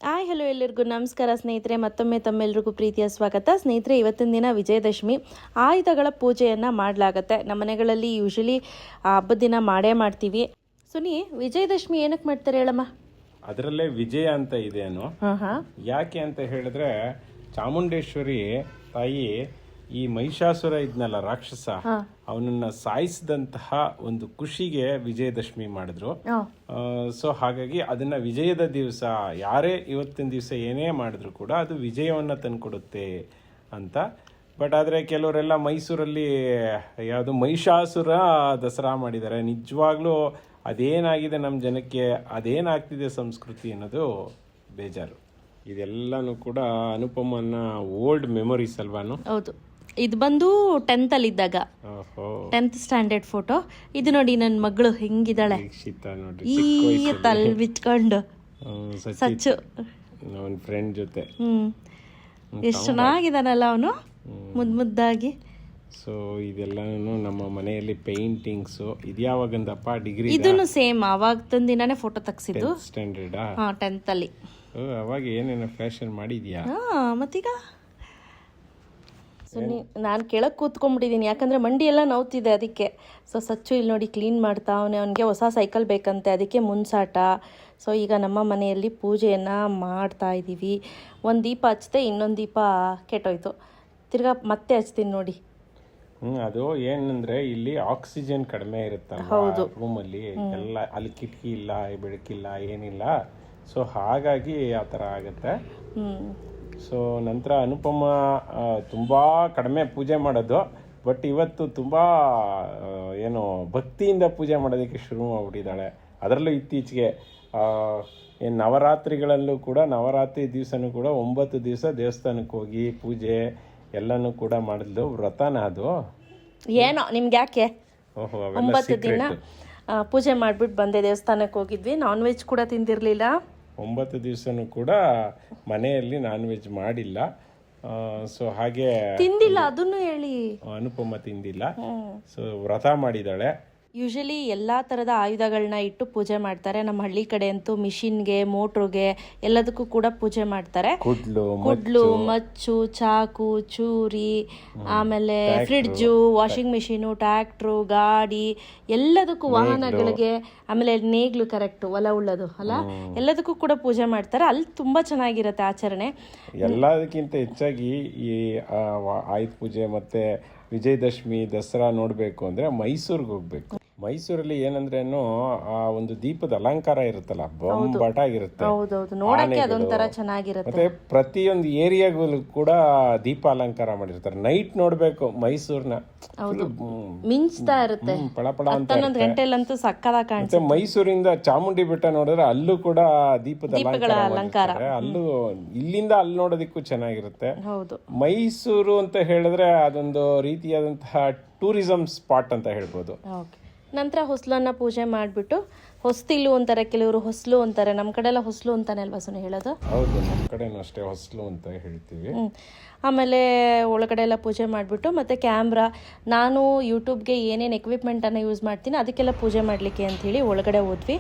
Hi hello ಎಲ್ಲರಿಗೂ ನಮಸ್ಕಾರ ಸ್ನೇಹಿತರೆ, ಮತ್ತೊಮ್ಮೆ ತಮ್ಮೆಲ್ಲರಿಗೂ ಪ್ರೀತಿಯ ಸ್ವಾಗತ. ಸ್ನೇಹಿತರೆ, ಇವತ್ತಿನ ದಿನ ವಿಜಯದಶಮಿ ಆಯುಧಗಳ ಪೂಜೆಯನ್ನು ಮಾಡಲಾಗತ್ತೆ. ನಮ್ಮ ಮನೆಗಳಲ್ಲಿ ಯೂಶಲಿ ಹಬ್ಬದ ದಿನ ಮಾಡ್ತೀವಿ. ಸುನಿ, ವಿಜಯದಶಮಿ ಏನಕ್ಕೆ ಮಾಡ್ತಾರೆ ಹೇಳಮ್ಮ? ಅದರಲ್ಲೇ ವಿಜಯ ಅಂತ ಇದೆಯೇನು. ಯಾಕೆ ಅಂತ ಹೇಳಿದ್ರೆ, ಚಾಮುಂಡೇಶ್ವರಿ ತಾಯಿ ಈ ಮಹಿಷಾಸುರ ಇದ್ನಲ್ಲ ರಾಕ್ಷಸ, ಅವನನ್ನ ಸಾಯಿಸಿದಂತಹ ಒಂದು ಖುಷಿಗೆ ವಿಜಯದಶಮಿ ಮಾಡಿದ್ರು. ಸೊ ಹಾಗಾಗಿ ಅದನ್ನ ವಿಜಯದ ದಿವಸ ಯಾರೇ ಇವತ್ತಿನ ದಿವಸ ಏನೇ ಮಾಡಿದ್ರು ಕೂಡ ಅದು ವಿಜಯವನ್ನ ತಂದ್ಕೊಡುತ್ತೆ ಅಂತ. ಬಟ್ ಆದರೆ ಕೆಲವರೆಲ್ಲ ಮೈಸೂರಲ್ಲಿ ಯಾವುದು ಮಹಿಷಾಸುರ ದಸರಾ ಮಾಡಿದ್ದಾರೆ. ನಿಜವಾಗ್ಲೂ ಅದೇನಾಗಿದೆ ನಮ್ಮ ಜನಕ್ಕೆ, ಅದೇನಾಗ್ತಿದೆ ಸಂಸ್ಕೃತಿ ಅನ್ನೋದು ಬೇಜಾರು. ಇದೆಲ್ಲನೂ ಕೂಡ ಅನುಪಮನ ಓಲ್ಡ್ ಮೆಮೊರೀಸ್ ಅಲ್ವಾನು? ಹೌದು. ಇದು ಬಂದು 10th ಅಲ್ಲಿ ಇದ್ದಾಗ, 10th ಸ್ಟ್ಯಾಂಡರ್ಡ್ ಫೋಟೋ ಇದು. ನೋಡಿ ನನ್ನ ಮಗಳು ಹೆಂಗಿದ್ದಾಳೆ, ಈ ತಲೆ ಬಿಚ್ಕೊಂಡು ಸಚ್ಚು ಅವನ ಫ್ರೆಂಡ್ ಜೊತೆ. ಎಷ್ಟು ಚೆನ್ನಾಗಿದ್ದಾನಲ್ಲ ಅವನು, ಮುದ್ದಾಗಿ. ಸೊ ಇದೆಲ್ಲನೂ ನಮ್ಮ ಮನೆಯಲ್ಲಿ ಪೇಂಟಿಂಗ್ಸು. ಇದ್ಯಾವಾಗಂದಪ್ಪ ಡಿಗ್ರಿ? ಇದನ್ನು ಸೇಮ್ ಅವಾಗ ತಂದಿನಾನೇ ಫೋಟೋ ತೆಗ್ಸಿದ್ದು. ಸ್ಟ್ಯಾಂಡರ್ಡ್ 10th ಅಲ್ಲಿ. ಅವಾಗ ಏನೇನೋ ಫ್ಯಾಷನ್ ಮಾಡಿದ್ಯಾ? ಮತ್ತೀಗ ಸುನ್ನಿ ನಾನು ಕೆಳಗೆ ಕೂತ್ಕೊಂಡ್ಬಿಟ್ಟಿದ್ದೀನಿ, ಯಾಕಂದರೆ ಮಂಡಿ ಎಲ್ಲ ನೋವ್ತಿದೆ ಅದಕ್ಕೆ. ಸೊ ಸಚ್ಚು ಇಲ್ಲಿ ನೋಡಿ ಕ್ಲೀನ್ ಮಾಡ್ತಾ ಅವನಿಗೆ ಹೊಸ ಸೈಕಲ್ ಬೇಕಂತೆ, ಅದಕ್ಕೆ ಮುಂಸಾಟ. ಸೊ ಈಗ ನಮ್ಮ ಮನೆಯಲ್ಲಿ ಪೂಜೆಯನ್ನು ಮಾಡ್ತಾ ಇದ್ದೀವಿ. ಒಂದು ದೀಪ ಹಚ್ತೆ, ಇನ್ನೊಂದು ದೀಪ ಕೆಟ್ಟೋಯ್ತು, ತಿರ್ಗಾ ಮತ್ತೆ ಹಚ್ತೀನಿ ನೋಡಿ. ಅದು ಏನಂದ್ರೆ ಇಲ್ಲಿ ಆಕ್ಸಿಜನ್ ಕಡಿಮೆ ಇರುತ್ತೆ ರೂಮಲ್ಲಿ ಎಲ್ಲ, ಅಲ್ಲಿ ಕಿಟಕಿ ಇಲ್ಲ, ಬೆಳಕಿಲ್ಲ, ಏನಿಲ್ಲ. ಸೊ ಹಾಗಾಗಿ ಆ ಥರ ಆಗುತ್ತೆ. ಸೊ ನಂತರ ಅನುಪಮ ತುಂಬ ಕಡಿಮೆ ಪೂಜೆ ಮಾಡೋದು, ಬಟ್ ಇವತ್ತು ತುಂಬ ಏನು ಭಕ್ತಿಯಿಂದ ಪೂಜೆ ಮಾಡೋದಕ್ಕೆ ಶುರು ಮಾಡಿಬಿಟ್ಟಿದ್ದಾಳೆ. ಅದರಲ್ಲೂ ಇತ್ತೀಚೆಗೆ ಏನು ನವರಾತ್ರಿಗಳಲ್ಲೂ ಕೂಡ, ನವರಾತ್ರಿ ದಿವಸನೂ ಕೂಡ 9 ದಿವಸ ದೇವಸ್ಥಾನಕ್ಕೆ ಹೋಗಿ ಪೂಜೆ ಎಲ್ಲನೂ ಕೂಡ ಮಾಡಿದ್ಲು. ವ್ರತನ ಅದು ಏನೋ ನಿಮ್ಗೆ ಯಾಕೆ? 9 ದಿನ ಪೂಜೆ ಮಾಡಿಬಿಟ್ಟು ಬಂದೆ. ದೇವಸ್ಥಾನಕ್ಕೆ ಹೋಗಿದ್ವಿ, ನಾನ್ ವೆಜ್ ಕೂಡ ತಿಂದಿರಲಿಲ್ಲ. 9 ದಿವಸನೂ ಕೂಡ ಮನೆಯಲ್ಲಿ ನಾನ್ ವೆಜ್ ಮಾಡಿಲ್ಲ. ಸೊ ಹಾಗೆ ತಿಂದಿಲ್ಲ, ಅದನ್ನು ಹೇಳಿ. ಅನುಪಮ ತಿಂದಿಲ್ಲ. ಸೊ ವ್ರತ ಮಾಡಿದಾಳೆ. ಯೂಶಲಿ ಎಲ್ಲ ಥರದ ಆಯುಧಗಳನ್ನ ಇಟ್ಟು ಪೂಜೆ ಮಾಡ್ತಾರೆ. ನಮ್ಮ ಹಳ್ಳಿ ಕಡೆ ಅಂತೂ ಮಿಷಿನ್ಗೆ, ಮೋಟ್ರಿಗೆ ಎಲ್ಲದಕ್ಕೂ ಕೂಡ ಪೂಜೆ ಮಾಡ್ತಾರೆ. ಕುಡ್ಲು, ಮಚ್ಚು, ಚಾಕು, ಚೂರಿ, ಆಮೇಲೆ ಫ್ರಿಡ್ಜು, ವಾಷಿಂಗ್ ಮಿಷಿನು, ಟ್ರ್ಯಾಕ್ಟ್ರು, ಗಾಡಿ, ಎಲ್ಲದಕ್ಕೂ ವಾಹನಗಳಿಗೆ, ಆಮೇಲೆ ನೇಗ್ಲು, ಕರೆಕ್ಟು ಹೊಲ ಉಳ್ಳೋದು ಅಲ್ಲ, ಎಲ್ಲದಕ್ಕೂ ಕೂಡ ಪೂಜೆ ಮಾಡ್ತಾರೆ. ಅಲ್ಲಿ ತುಂಬ ಚೆನ್ನಾಗಿರುತ್ತೆ ಆಚರಣೆ. ಎಲ್ಲದಕ್ಕಿಂತ ಹೆಚ್ಚಾಗಿ ಈ ಆಯುಧ ಪೂಜೆ ಮತ್ತೆ ವಿಜಯದಶಮಿ, ದಸರಾ ನೋಡಬೇಕು ಅಂದರೆ ಮೈಸೂರಿಗೆ ಹೋಗ್ಬೇಕು. ಮೈಸೂರಲ್ಲಿ ಏನಂದ್ರೇನು, ಆ ಒಂದು ದೀಪದ ಅಲಂಕಾರ ಇರುತ್ತಲ್ಲ, ಬೊಂಬಾಟಾಗಿರುತ್ತೆ. ಮತ್ತೆ ಪ್ರತಿಯೊಂದು ಏರಿಯಾಗಳು ಕೂಡ ದೀಪ ಅಲಂಕಾರ ಮಾಡಿರ್ತಾರೆ. ನೈಟ್ ನೋಡ್ಬೇಕು ಮೈಸೂರ್ನ, ಮಿಂಚ್ತಾ ಇರುತ್ತೆ, ಪಳಪಳ ಅಂತ. ಮತ್ತೆ ಮೈಸೂರಿಂದ ಚಾಮುಂಡಿ ಬೆಟ್ಟ ನೋಡಿದ್ರೆ ಅಲ್ಲೂ ಕೂಡ ದೀಪದ ಅಲಂಕಾರ, ಅಲ್ಲೂ ಇಲ್ಲಿಂದ ಅಲ್ಲಿ ನೋಡೋದಿಕ್ಕೂ ಚೆನ್ನಾಗಿರುತ್ತೆ. ಮೈಸೂರು ಅಂತ ಹೇಳಿದ್ರೆ ಅದೊಂದು ರೀತಿಯಾದಂತಹ ಟೂರಿಸಂ ಸ್ಪಾಟ್ ಅಂತ ಹೇಳ್ಬೋದು. ನಂತರ ಹೊಸ್ಲನ್ನ ಪೂಜೆ ಮಾಡಿಬಿಟ್ಟು, ಹೊಸ್ತಿಲು ಅಂತಾರೆ ಕೆಲವರು, ಹೊಸ್ಲು ಅಂತಾರೆ. ನಮ್ಮ ಕಡೆ ಎಲ್ಲ ಹೊಸ್ಲು ಅಂತಾನೆ ಅಲ್ವಾ ಸುನಿ ಹೇಳೋದು? ಹೌದು, ನಮ್ಮ ಕಡೆನೂ ಅಷ್ಟೇ ಹೊಸ್ಲು ಅಂತ ಹೇಳ್ತೀವಿ. ಆಮೇಲೆ ಒಳಗಡೆ ಎಲ್ಲ ಪೂಜೆ ಮಾಡಿಬಿಟ್ಟು, ಮತ್ತು ಕ್ಯಾಮ್ರಾ, ನಾನು ಯೂಟ್ಯೂಬ್ಗೆ ಏನೇನು ಎಕ್ವಿಪ್ಮೆಂಟನ್ನು ಯೂಸ್ ಮಾಡ್ತೀನಿ ಅದಕ್ಕೆಲ್ಲ ಪೂಜೆ ಮಾಡಲಿಕ್ಕೆ ಅಂಥೇಳಿ ಒಳಗಡೆ ಹೋದ್ವಿ.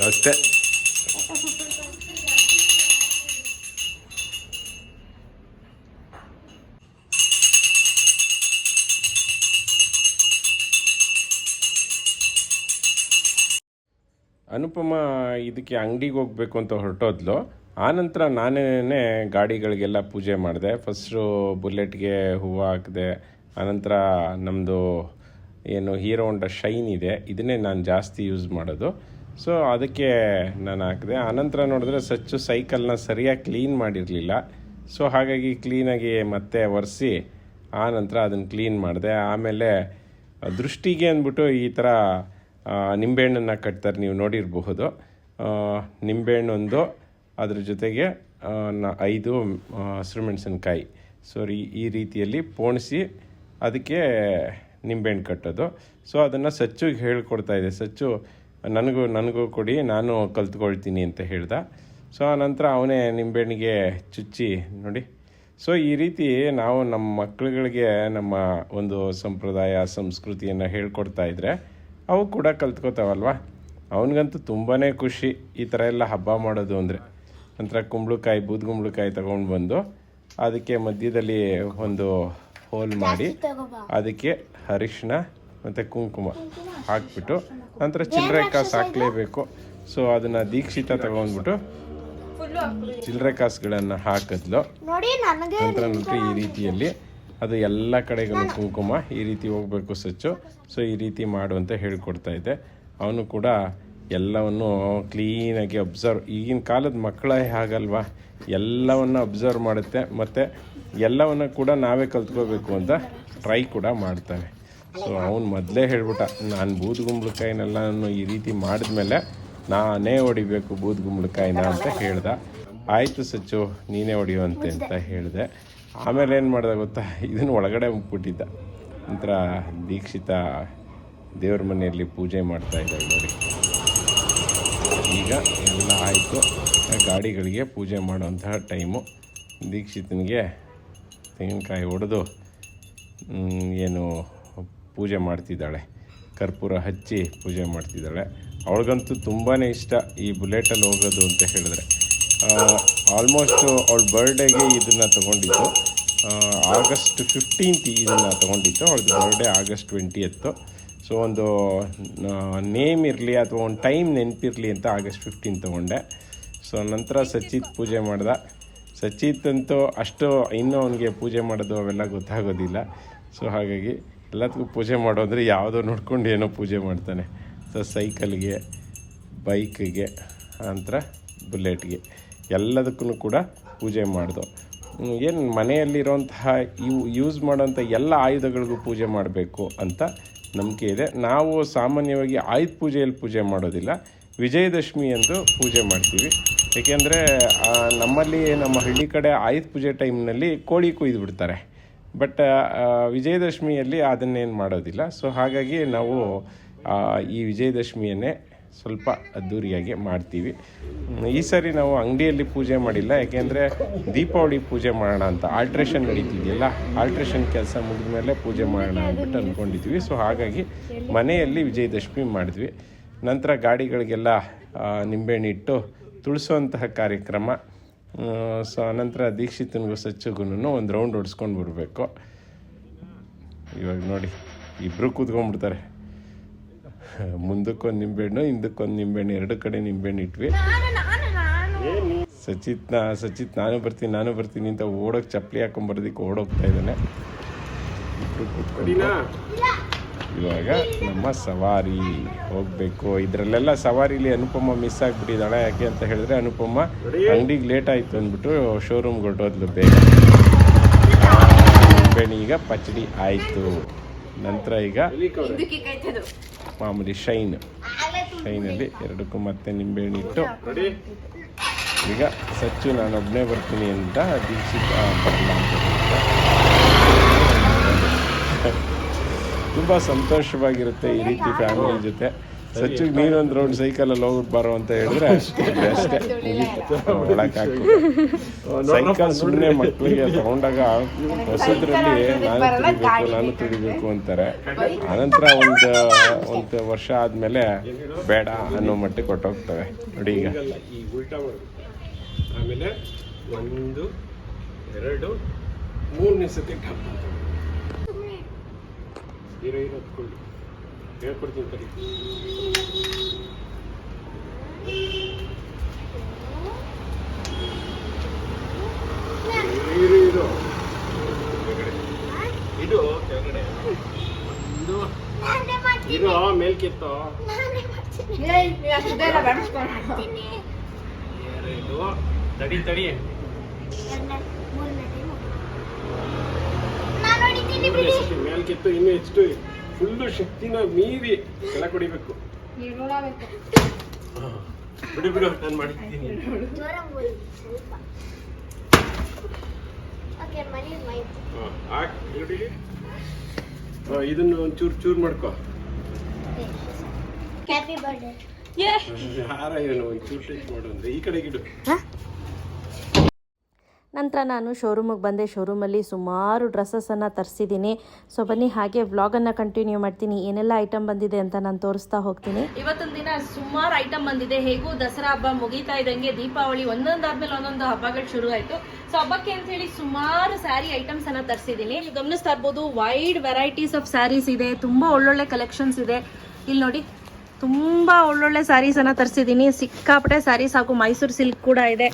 ಅಷ್ಟೇ. ಅನುಪಮ ಇದಕ್ಕೆ ಅಂಗಡಿಗೆ ಹೋಗ್ಬೇಕು ಅಂತ ಹೊರಟೋದ್ಲು. ಆನಂತರ ನಾನೇ ಗಾಡಿಗಳಿಗೆಲ್ಲ ಪೂಜೆ ಮಾಡಿದೆ. ಫಸ್ಟು ಬುಲೆಟ್ಗೆ ಹೂವು ಹಾಕಿದೆ. ಆನಂತರ ನಮ್ಮದು ಏನು ಹೀರೋ ಹೋಂಡಾ ಶೈನ್ ಇದೆ, ಇದನ್ನೇ ನಾನು ಜಾಸ್ತಿ ಯೂಸ್ ಮಾಡೋದು. ಸೊ ಅದಕ್ಕೆ ನಾನು ಹಾಕಿದೆ. ಆನಂತರ ನೋಡಿದ್ರೆ ಸಚ್ಚು ಸೈಕಲ್ನ ಸರಿಯಾಗಿ ಕ್ಲೀನ್ ಮಾಡಿರಲಿಲ್ಲ. ಸೊ ಹಾಗಾಗಿ ಕ್ಲೀನಾಗಿ ಮತ್ತೆ ಒರೆಸಿ ಆನಂತರ ಅದನ್ನು ಕ್ಲೀನ್ ಮಾಡಿದೆ. ಆಮೇಲೆ ದೃಷ್ಟಿಗೆ ಅಂದ್ಬಿಟ್ಟು ಈ ಥರ ನಿಂಬೆಹಣ್ಣನ್ನು ಕಟ್ತಾರೆ, ನೀವು ನೋಡಿರಬಹುದು. ನಿಂಬೆಹಣ್ಣೊಂದು, ಅದ್ರ ಜೊತೆಗೆ 5 ಹಸಿರು ಮೆಣಸಿನ್ಕಾಯಿ. ಸೊ ಈ ರೀತಿಯಲ್ಲಿ ಪೋಣಿಸಿ ಅದಕ್ಕೆ ನಿಂಬೆಹಣ್ಣು ಕಟ್ಟೋದು. ಸೊ ಅದನ್ನು ಸಚ್ಚುಗೆ ಹೇಳ್ಕೊಡ್ತಾ ಇದೆ. ಸಚ್ಚು ನನಗೂ ಕೊಡಿ, ನಾನು ಕಲ್ತ್ಕೊಳ್ತೀನಿ ಅಂತ ಹೇಳ್ದ. ಸೊ ಆನಂತರ ಅವನೇ ನಿಂಬೆಹಣ್ಣಿಗೆ ಚುಚ್ಚಿ ನೋಡಿ. ಸೊ ಈ ರೀತಿ ನಾವು ನಮ್ಮ ಮಕ್ಕಳುಗಳಿಗೆ ನಮ್ಮ ಒಂದು ಸಂಪ್ರದಾಯ ಸಂಸ್ಕೃತಿಯನ್ನು ಹೇಳ್ಕೊಡ್ತಾ ಇದ್ದರೆ ಅವು ಕೂಡ ಕಲ್ತ್ಕೋತಾವಲ್ವ. ಅವನಿಗಂತೂ ತುಂಬಾ ಖುಷಿ ಈ ಥರ ಎಲ್ಲ ಹಬ್ಬ ಮಾಡೋದು ಅಂದರೆ. ನಂತರ ಕುಂಬಳಕಾಯಿ ಬೂದುಗುಂಬಳಕಾಯಿ ತೊಗೊಂಡು ಬಂದು ಅದಕ್ಕೆ ಮಧ್ಯದಲ್ಲಿ ಒಂದು ಹೋಲ್ ಮಾಡಿ ಅದಕ್ಕೆ ಅರಿಶಿನ ಮತ್ತು ಕುಂಕುಮ ಹಾಕ್ಬಿಟ್ಟು ನಂತರ ಚಿಲ್ಲರೆ ಕಾಸು ಹಾಕಲೇಬೇಕು. ಸೊ ಅದನ್ನು ದೀಕ್ಷಿತ ತಗೊಂಡ್ಬಿಟ್ಟು ಚಿಲ್ಲರೆ ಕಾಸುಗಳನ್ನು ಹಾಕಿದ್ಲು. ನಂತರ ಈ ರೀತಿಯಲ್ಲಿ ಅದು ಎಲ್ಲ ಕಡೆಗೂ ಕುಂಕುಮ ಈ ರೀತಿ ಹೋಗಬೇಕು ಸಚ್ಚು. ಸೊ ಈ ರೀತಿ ಮಾಡು ಅಂತ ಹೇಳ್ಕೊಡ್ತಾ ಇದ್ದೆ. ಅವನು ಕೂಡ ಎಲ್ಲವನ್ನು ಕ್ಲೀನಾಗಿ ಅಬ್ಸರ್ವ್, ಈಗಿನ ಕಾಲದ ಮಕ್ಕಳೇ ಹಾಗಲ್ವಾ, ಎಲ್ಲವನ್ನು ಅಬ್ಸರ್ವ್ ಮಾಡುತ್ತೆ ಮತ್ತು ಎಲ್ಲವನ್ನು ಕೂಡ ನಾವೇ ಕಲ್ತ್ಕೋಬೇಕು ಅಂತ ಟ್ರೈ ಕೂಡ ಮಾಡ್ತವೆ. ಸೊ ಅವನು ಮೊದಲೇ ಹೇಳ್ಬಿಟ್ಟ, ನಾನು ಬೂದುಗುಂಬಳಕಾಯಿನೆಲ್ಲನೂ ಈ ರೀತಿ ಮಾಡಿದ್ಮೇಲೆ ನಾನೇ ಹೊಡಿಬೇಕು ಬೂದುಗುಂಬಳಕಾಯಿನ ಅಂತ ಹೇಳ್ದ. ಆಯಿತು ಸಚ್ಚು ನೀನೇ ಹೊಡಿಯುವಂತೆ ಅಂತ ಹೇಳಿದೆ. ಆಮೇಲೆ ಏನು ಮಾಡ್ದೆ ಗೊತ್ತಾ, ಇದನ್ನು ಒಳಗಡೆ ಮುಗ್ಬಿಟ್ಟಿದ್ದ. ನಂತರ ದೀಕ್ಷಿತ ದೇವ್ರ ಮನೆಯಲ್ಲಿ ಪೂಜೆ ಮಾಡ್ತಾ ಇದ್ದಾಳೆ ನೋಡಿ. ಈಗ ಎಲ್ಲ ಆಯಿತು, ಗಾಡಿಗಳಿಗೆ ಪೂಜೆ ಮಾಡೋಂತಹ ಟೈಮು. ದೀಕ್ಷಿತನಿಗೆ ತೆಂಗಿನಕಾಯಿ ಹೊಡೆದು ಏನು ಪೂಜೆ ಮಾಡ್ತಿದ್ದಾಳೆ, ಕರ್ಪೂರ ಹಚ್ಚಿ ಪೂಜೆ ಮಾಡ್ತಿದ್ದಾಳೆ. ಅವಳಿಗಂತೂ ತುಂಬಾ ಇಷ್ಟ ಈ ಬುಲೆಟಲ್ಲಿ ಹೋಗೋದು ಅಂತ ಹೇಳಿದ್ರೆ. ಆಲ್ಮೋಸ್ಟ್ ಅವಳ ಬರ್ಡೇಗೆ ಇದನ್ನು ತೊಗೊಂಡಿದ್ದು. ಆಗಸ್ಟ್ 15 ಇದನ್ನು ತೊಗೊಂಡಿತ್ತು. ಅವಳದು ಬರ್ಡೇ ಆಗಸ್ಟ್ 20. ಸೊ ಒಂದು ನೇಮ್ ಇರಲಿ ಅಥವಾ ಒಂದು ಟೈಮ್ ನೆನಪಿರಲಿ ಅಂತ ಆಗಸ್ಟ್ 15 ತೊಗೊಂಡೆ. ಸೊ ನಂತರ ಸಚ್ಚಿತ್ ಪೂಜೆ ಮಾಡ್ದೆ. ಸಚ್ಚಿತ್ ಅಂತೂ ಅಷ್ಟು ಇನ್ನೂ ಅವನಿಗೆ ಪೂಜೆ ಮಾಡೋದು ಅವೆಲ್ಲ ಗೊತ್ತಾಗೋದಿಲ್ಲ. ಸೊ ಹಾಗಾಗಿ ಎಲ್ಲದಕ್ಕೂ ಪೂಜೆ ಮಾಡೋದ್ರೆ ಯಾವುದೋ ನೋಡ್ಕೊಂಡು ಏನೋ ಪೂಜೆ ಮಾಡ್ತಾನೆ. ಸೊ ಸೈಕಲ್ಗೆ, ಬೈಕಿಗೆ, ನಂತರ ಬುಲೆಟ್ಗೆ ಎಲ್ಲದಕ್ಕೂ ಕೂಡ ಪೂಜೆ ಮಾಡ್ದು. ಏನು ಮನೆಯಲ್ಲಿರೋಂತಹ ಯೂಸ್ ಮಾಡೋಂಥ ಎಲ್ಲ ಆಯುಧಗಳಿಗೂ ಪೂಜೆ ಮಾಡಬೇಕು ಅಂತ ನಂಬಿಕೆ ಇದೆ. ನಾವು ಸಾಮಾನ್ಯವಾಗಿ ಆಯುಧ ಪೂಜೆಯಲ್ಲಿ ಪೂಜೆ ಮಾಡೋದಿಲ್ಲ, ವಿಜಯದಶಮಿ ಎಂದು ಪೂಜೆ ಮಾಡ್ತೀವಿ. ಏಕೆಂದರೆ ನಮ್ಮಲ್ಲಿ ನಮ್ಮ ಹಳ್ಳಿ ಕಡೆ ಆಯುಧ ಪೂಜೆ ಟೈಮ್ನಲ್ಲಿ ಕೋಳಿ ಕೊಯ್ದು ಬಿಡ್ತಾರೆ. ಬಟ್ ವಿಜಯದಶಮಿಯಲ್ಲಿ ಅದನ್ನೇನು ಮಾಡೋದಿಲ್ಲ. ಸೊ ಹಾಗಾಗಿ ನಾವು ಈ ವಿಜಯದಶಮಿಯನ್ನೇ ಸ್ವಲ್ಪ ಅದ್ಧೂರಿಯಾಗಿ ಮಾಡ್ತೀವಿ. ಈ ಸಾರಿ ನಾವು ಅಂಗಡಿಯಲ್ಲಿ ಪೂಜೆ ಮಾಡಿಲ್ಲ, ಯಾಕೆಂದರೆ ದೀಪಾವಳಿ ಪೂಜೆ ಮಾಡೋಣ ಅಂತ ಆಲ್ಟ್ರೇಷನ್ ನಡೀತಿದೆಯಲ್ಲ, ಆಲ್ಟ್ರೇಷನ್ ಕೆಲಸ ಮುಗಿದ ಮೇಲೆ ಪೂಜೆ ಮಾಡೋಣ ಅಂದ್ಬಿಟ್ಟು ಅಂದ್ಕೊಂಡಿದ್ವಿ. ಸೊ ಹಾಗಾಗಿ ಮನೆಯಲ್ಲಿ ವಿಜಯದಶಮಿ ಮಾಡಿದ್ವಿ. ನಂತರ ಗಾಡಿಗಳಿಗೆಲ್ಲ ನಿಂಬೆಹಣ್ಣಿಟ್ಟು ತುಳಿಸೋಂತಹ ಕಾರ್ಯಕ್ರಮ. ಸೊ ಅನಂತರ ದೀಕ್ಷಿತನಿಗೂ ಸಚ್ಚುಗೂ ಒಂದು ರೌಂಡ್ ಹೊಡ್ಸ್ಕೊಂಡು ಬರಬೇಕು. ಇವಾಗ ನೋಡಿ ಇಬ್ಬರು ಕೂತ್ಕೊಂಡ್ಬಿಡ್ತಾರೆ. ಮುಂದಕ್ಕೊಂದು ನಿಂಬೆಹಣ್ಣು, ಹಿಂದಕ್ಕೊಂದು ನಿಂಬೆಹಣ್ಣು, ಎರಡು ಕಡೆ ನಿಂಬೆಹಣ್ಣು ಇಟ್ವಿ. ಸಚಿತ್ ನಾನು ಬರ್ತೀನಿ ಅಂತ ಓಡೋಕೆ ಚಪ್ಪಲಿ ಹಾಕೊಂಬರೋದಕ್ಕೆ ಓಡೋಗ್ತಾ ಇದ್ದಾನೆ. ಇಬ್ಬರು ಕೂತ್ಕೊಂಡು ಇವಾಗ ನಮ್ಮ ಸವಾರಿ ಹೋಗಬೇಕು. ಇದರಲ್ಲೆಲ್ಲ ಸವಾರಿಲಿ ಅನುಪಮ ಮಿಸ್ ಆಗಿಬಿಟ್ಟಿದ್ದಾಳೆ. ಯಾಕೆ ಅಂತ ಹೇಳಿದ್ರೆ ಅನುಪಮ ಅಂಗಡಿಗೆ ಲೇಟ್ ಆಯಿತು ಅಂದ್ಬಿಟ್ಟು ಶೋರೂಮ್ಗೆ ಹೊರಟೋದ್ಲು ಬೇಗ. ನಿಂಬೆಹಣ್ಣೀಗ ಪಚಡಿ ಆಯಿತು. ನಂತರ ಈಗ ಮಾಮೂಲಿ ಶೈನಲ್ಲಿ ಎರಡಕ್ಕೂ ಮತ್ತೆ ನಿಂಬೆಹಣ್ಣು ಇಟ್ಟು ಈಗ ಸಚ್ಚು ನಾನೊಬ್ಬನೇ ಬರ್ತೀನಿ ಅಂತ ದೀಕ್ಷಿತ ಬರಲ್ಲ ಅಂತ. ತುಂಬ ಸಂತೋಷವಾಗಿರುತ್ತೆ ಈ ರೀತಿ ಫ್ಯಾಮಿಲಿ ಜೊತೆ. ಸಚ್ಚಿಗೆ ನೀನೊಂದು ರೌಂಡ್ ಸೈಕಲಲ್ಲಿ ಹೋಗ್ಬಿಟ್ಟು ಬರೋ ಅಂತ ಹೇಳಿದ್ರೆ ಅಷ್ಟೇ ಒಳಕಾಕು. ಸೈಕಲ್ ಸುಮ್ಮನೆ ಮಕ್ಕಳಿಗೆ ತಗೊಂಡಾಗ ಹೊಸದ್ರಲ್ಲಿ ನಾನು ತುಡಿಬೇಕು ಅಂತಾರೆ. ಆನಂತರ ಒಂದು ವರ್ಷ ಆದಮೇಲೆ ಬೇಡ ಅನ್ನೋ ಮಟ್ಟಿಗೆ ಕೊಟ್ಟೋಗ್ತವೆ ನೋಡಿ. ಈಗ ಆಮೇಲೆ 1 2 3ನೇ ಸತಿ ಇರೋದ್ಕೊಳ್ಳಿ ಹೇಳ್ಕೊಡ್ತೀನಿ ತಡಿ. ಇದು ಕೆಳಗಡೆ ಇದು ಮೇಲ್ಕಿತ್ತು. ತಡಿ ಮೇಲ್ಕಿತ್ತು. ಇನ್ನು ಎಷ್ಟು ಫುಲ್ಲು ಶಕ್ತಿನ ಮೀರಿ ಕೆಳಗೆ ಹೊಡಿಬೇಕು. ಬಿಡು ನಾನು ಮಾಡಿದ್ದೀನಿ. ಇದನ್ನು ಒಂಚೂರು ಚೂರು ಮಾಡ್ಕೋ. Happy birthday. ಹಾರ ಏನು ಚೂರು ಟೇಸ್ಟ್ ಮಾಡು ಅಂದ್ರೆ ಈ ಕಡೆಗೆ ಇಡು. ನಂತರ ನಾನು ಶೋರೂಮಿಗೆ ಬಂದೆ. ಶೋರೂಮಲ್ಲಿ ಸುಮಾರು ಡ್ರೆಸ್ಸನ್ನು ತರಿಸಿದ್ದೀನಿ. ಸೊ ಬನ್ನಿ ಹಾಗೆ ವ್ಲಾಗನ್ನು ಕಂಟಿನ್ಯೂ ಮಾಡ್ತೀನಿ. ಏನೆಲ್ಲ ಐಟಮ್ ಬಂದಿದೆ ಅಂತ ನಾನು ತೋರಿಸ್ತಾ ಹೋಗ್ತೀನಿ. ಇವತ್ತೊಂದು ದಿನ ಸುಮಾರು ಐಟಮ್ ಬಂದಿದೆ. ಹೇಗೂ ದಸರಾ ಹಬ್ಬ ಮುಗೀತಾ ಇದ್ದಂಗೆ ದೀಪಾವಳಿ ಒಂದೊಂದಾದ್ಮೇಲೆ ಒಂದೊಂದು ಹಬ್ಬಗಳು ಶುರು ಆಯಿತು. ಸೊ ಹಬ್ಬಕ್ಕೆ ಅಂತ ಹೇಳಿ ಸುಮಾರು ಸ್ಯಾರಿ ಐಟಮ್ಸ್ ಅನ್ನ ತರಿಸಿದ್ದೀನಿ. ನೀವು ಗಮನಿಸ್ತಾ ಇರ್ಬೋದು, ವೈಡ್ ವೆರೈಟೀಸ್ ಆಫ್ ಸ್ಯಾರೀಸ್ ಇದೆ. ತುಂಬ ಒಳ್ಳೊಳ್ಳೆ ಕಲೆಕ್ಷನ್ಸ್ ಇದೆ. ಇಲ್ಲಿ ನೋಡಿ, ತುಂಬ ಒಳ್ಳೊಳ್ಳೆ ಸ್ಯಾರೀಸನ್ನು ತರಿಸಿದ್ದೀನಿ. ಸಿಕ್ಕಾಪಟ್ಟೆ ಸ್ಯಾರೀಸ್ ಹಾಗೂ ಮೈಸೂರು ಸಿಲ್ಕ್ ಕೂಡ ಇದೆ.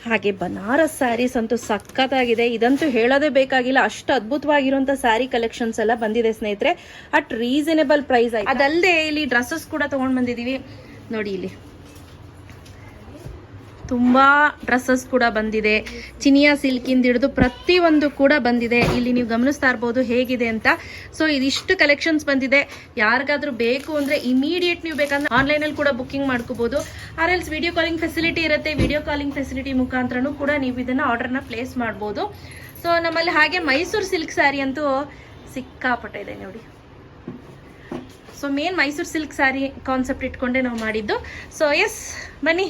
ಹಾಗೆ ಬನಾರಸ್ ಸ್ಯಾರೀಸ್ ಅಂತೂ ಸಖತ್ತಾಗಿದೆ. ಇದಂತೂ ಹೇಳೋದೇ ಬೇಕಾಗಿಲ್ಲ, ಅಷ್ಟು ಅದ್ಭುತವಾಗಿರುವಂಥ ಸ್ಯಾರಿ ಕಲೆಕ್ಷನ್ಸ್ ಎಲ್ಲ ಬಂದಿದೆ ಸ್ನೇಹಿತರೆ, ಅಟ್ ರೀಸನೇಬಲ್ ಪ್ರೈಸ್ ಆಯ್ತು. ಅದಲ್ಲದೆ ಇಲ್ಲಿ ಡ್ರೆಸ್ಸಸ್ ಕೂಡ ತೊಗೊಂಡು ಬಂದಿದ್ದೀವಿ. ನೋಡಿ, ಇಲ್ಲಿ ತುಂಬ ಡ್ರೆಸ್ಸಸ್ ಕೂಡ ಬಂದಿದೆ. ಚಿನಿಯಾ ಸಿಲ್ಕಿಂದ ಹಿಡಿದು ಪ್ರತಿಯೊಂದು ಕೂಡ ಬಂದಿದೆ. ಇಲ್ಲಿ ನೀವು ಗಮನಿಸ್ತಾ ಇರ್ಬೋದು ಹೇಗಿದೆ ಅಂತ. ಸೊ ಇದಿಷ್ಟು ಕಲೆಕ್ಷನ್ಸ್ ಬಂದಿದೆ. ಯಾರಿಗಾದ್ರೂ ಬೇಕು ಅಂದರೆ ಇಮಿಡಿಯೇಟ್ ನೀವು ಬೇಕಂದ್ರೆ ಆನ್ಲೈನಲ್ಲಿ ಕೂಡ ಬುಕ್ಕಿಂಗ್ ಮಾಡ್ಕೋಬೋದು. Or else video calling facility ಇರುತ್ತೆ. ವಿಡಿಯೋ ಕಾಲಿಂಗ್ ಫೆಸಿಲಿಟಿ ಮುಖಾಂತರನೂ ಕೂಡ ನೀವು ಇದನ್ನು ಆರ್ಡರ್ನ ಪ್ಲೇಸ್ ಮಾಡ್ಬೋದು. ಸೊ ನಮ್ಮಲ್ಲಿ ಹಾಗೆ ಮೈಸೂರು ಸಿಲ್ಕ್ ಸ್ಯಾರಿ ಅಂತೂ ಸಿಕ್ಕಾಪಟ್ಟೆ ಇದೆ ನೋಡಿ. So main Mysore silk sari concept ಇಟ್ಕೊಂಡೆ ನಾವು ಮಾಡಿದ್ದು. ಸೊ ಎಸ್, ಬನ್ನಿ.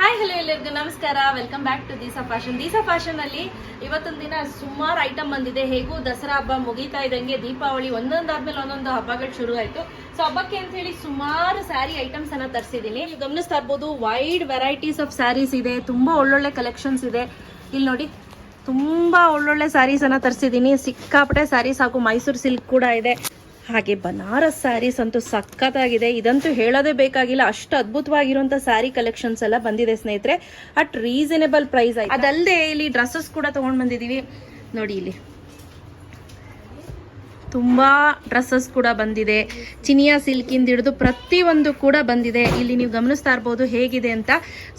ಹಾಯ್, ಹಲೋ, ಎಲ್ಲರಿಗೂ ನಮಸ್ಕಾರ. Welcome back to Deesa fashion. Deesa fashion ಅಲ್ಲಿ ಇವತ್ತೊಂದು ದಿನ ಸುಮಾರು ಐಟಮ್ ಬಂದಿದೆ. ಹೇಗೂ ದಸರಾ ಹಬ್ಬ ಮುಗೀತಾ ಇದ್ದಂಗೆ ದೀಪಾವಳಿ ಒಂದೊಂದಾದ್ಮೇಲೆ ಒಂದೊಂದು ಹಬ್ಬಗಳು ಶುರು ಆಯ್ತು. ಸೊ ಹಬ್ಬಕ್ಕೆ ಅಂತ ಹೇಳಿ ಸುಮಾರು ಸ್ಯಾರಿ ಐಟಮ್ಸ್ ಅನ್ನ ತರಿಸಿದ್ದೀನಿ. ನೀವು ಗಮನಿಸ್ತಾ ಇರ್ಬೋದು, ವೈಡ್ ವೆರೈಟೀಸ್ ಆಫ್ ಸ್ಯಾರೀಸ್ ಇದೆ. ತುಂಬಾ ಒಳ್ಳೊಳ್ಳೆ ಕಲೆಕ್ಷನ್ಸ್ ಇದೆ. ಇಲ್ಲಿ ನೋಡಿ, ತುಂಬಾ ಒಳ್ಳೊಳ್ಳೆ ಸ್ಯಾರೀಸ್ ಅನ್ನ ತರಿಸಿದ್ದೀನಿ. ಸಿಕ್ಕಾಪಟ್ಟೆ ಸ್ಯಾರೀಸ್ ಹಾಗೂ ಮೈಸೂರು ಸಿಲ್ಕ್ ಕೂಡ ಇದೆ. ಹಾಗೆ ಬನಾರಸ್ ಸ್ಯಾರೀಸ್ ಅಂತೂ ಸಖತ್ತಾಗಿದೆ. ಇದಂತೂ ಹೇಳೋದೇ ಬೇಕಾಗಿಲ್ಲ, ಅಷ್ಟು ಅದ್ಭುತವಾಗಿರುವಂಥ ಸ್ಯಾರಿ ಕಲೆಕ್ಷನ್ಸ್ ಎಲ್ಲ ಬಂದಿದೆ ಸ್ನೇಹಿತರೆ, ಅಟ್ ರೀಸನೇಬಲ್ ಪ್ರೈಸ್ ಆಯ್ತು. ಅದಲ್ಲದೆ ಇಲ್ಲಿ ಡ್ರೆಸ್ಸಸ್ ಕೂಡ ತೊಗೊಂಡು ಬಂದಿದ್ದೀವಿ. ನೋಡಿ, ಇಲ್ಲಿ ತುಂಬ ಡ್ರೆಸ್ಸಸ್ ಕೂಡ ಬಂದಿದೆ. ಚಿನಿಯಾ ಸಿಲ್ಕಿಂದ ಹಿಡಿದು ಪ್ರತಿಯೊಂದು ಕೂಡ ಬಂದಿದೆ. ಇಲ್ಲಿ ನೀವು ಗಮನಿಸ್ತಾ ಇರ್ಬೋದು ಹೇಗಿದೆ ಅಂತ.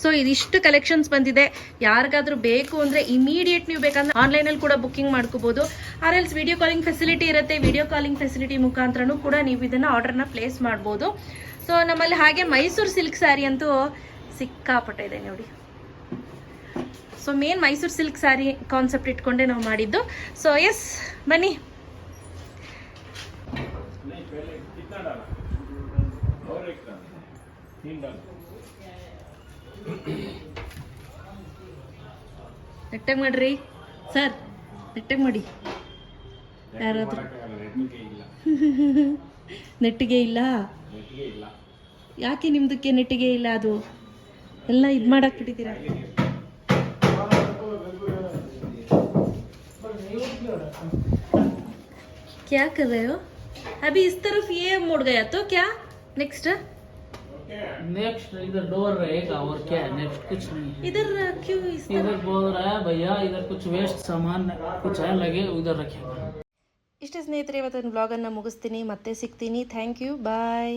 ಸೊ ಇದಿಷ್ಟು ಕಲೆಕ್ಷನ್ಸ್ ಬಂದಿದೆ. ಯಾರಿಗಾದ್ರೂ ಬೇಕು ಅಂದರೆ ಇಮಿಡಿಯೇಟ್ ನೀವು ಬೇಕಂದ್ರೆ ಆನ್ಲೈನಲ್ಲಿ ಕೂಡ ಬುಕ್ಕಿಂಗ್ ಮಾಡ್ಕೋಬೋದು. Or else video calling facility ಇರುತ್ತೆ. ವಿಡಿಯೋ ಕಾಲಿಂಗ್ ಫೆಸಿಲಿಟಿ ಮುಖಾಂತರನೂ ಕೂಡ ನೀವು ಇದನ್ನು ಆರ್ಡರ್ನ ಪ್ಲೇಸ್ ಮಾಡ್ಬೋದು. ಸೊ ನಮ್ಮಲ್ಲಿ ಹಾಗೆ ಮೈಸೂರು ಸಿಲ್ಕ್ ಸ್ಯಾರಿ ಅಂತೂ ಸಿಕ್ಕಾಪಟ್ಟೆ ಇದೆ ನೋಡಿ. So main Mysore silk sari concept ಇಟ್ಕೊಂಡೆ ನಾವು ಮಾಡಿದ್ದು. ಸೊ ಎಸ್, ಬನ್ನಿ. ನೆಟ್ಟಗೆ ಮಾಡ್ರಿ ಸರ್, ನೆಟ್ಟಗೆ ಮಾಡಿ. ಯಾರಾದ್ರೂ ನೆಟ್ಟಿಗೆ ಇಲ್ಲ? ಯಾಕೆ ನಿಮ್ದಕ್ಕೆ ನೆಟ್ಟಿಗೆ ಇಲ್ಲ? ಅದು ಎಲ್ಲ ಇದು ಮಾಡಕ್ ಬಿಟ್ಟಿದ್ದೀರಾ. क्या कर रहे हो अभी? इस तरफ ये मुड़ गया तो क्या नेक्स्ट इधर डोर रहेगा और क्या है, नेक्स्ट कुछ नहीं है. इधर क्यों इस इधर बोल रहा है भैया, इधर कुछ वेस्ट सामान कुछ है लगे उधर रखेगा. ಇಷ್ಟೇ ಸ್ನೇಹಿತರೆ, ಇವತ್ತಿನ ಬ್ಲಾಗನ್ನು ಮುಗಿಸ್ತೀನಿ. ಮತ್ತೆ ಸಿಗ್ತೀನಿ. Thank you, bye.